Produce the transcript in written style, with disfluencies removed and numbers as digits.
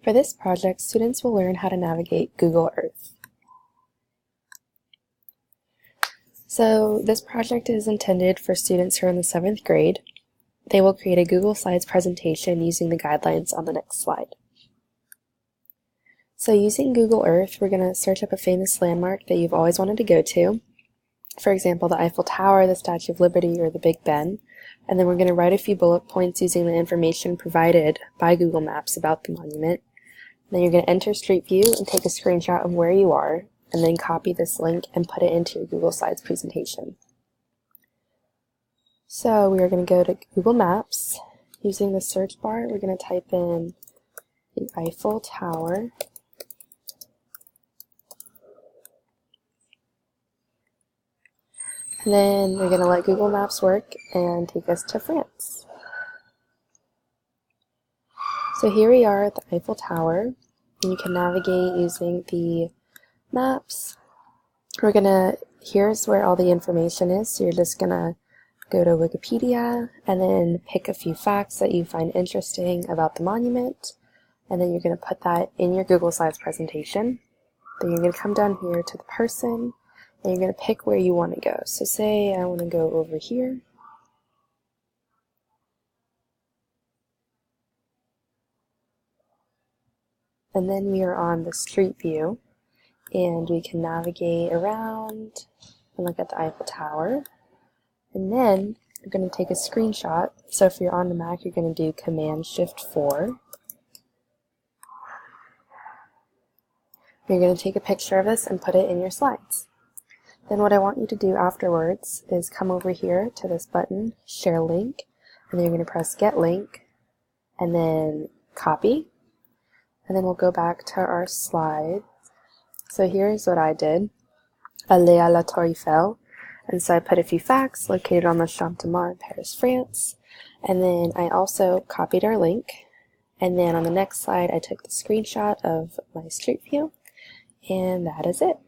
For this project, students will learn how to navigate Google Earth. So this project is intended for students who are in the 7th grade. They will create a Google Slides presentation using the guidelines on the next slide. So using Google Earth, we're going to search up a famous landmark that you've always wanted to go to. For example, the Eiffel Tower, the Statue of Liberty, or the Big Ben. And then we're going to write a few bullet points using the information provided by Google Maps about the monument. Then you're going to enter Street View and take a screenshot of where you are, and then copy this link and put it into your Google Slides presentation. So we are going to go to Google Maps. Using the search bar, we're going to type in the Eiffel Tower. And then we're going to let Google Maps work and take us to France. So here we are at the Eiffel Tower, and you can navigate using the maps. Here's where all the information is, so you're just going to go to Wikipedia and then pick a few facts that you find interesting about the monument, and then you're going to put that in your Google Slides presentation. Then you're going to come down here to the person, and you're going to pick where you want to go. So say I want to go over here. And then we are on the Street View, and we can navigate around and look at the Eiffel Tower. And then you're going to take a screenshot. So if you're on the Mac, you're going to do Command-Shift-4. You're going to take a picture of this and put it in your slides. Then what I want you to do afterwards is come over here to this button, Share Link, and then you're going to press Get Link, and then Copy. And then we'll go back to our slide. So here's what I did. Aller à la Tour Eiffel. And so I put a few facts located on the Champ de Mars in Paris, France. And then I also copied our link. And then on the next slide, I took the screenshot of my Street View. And that is it.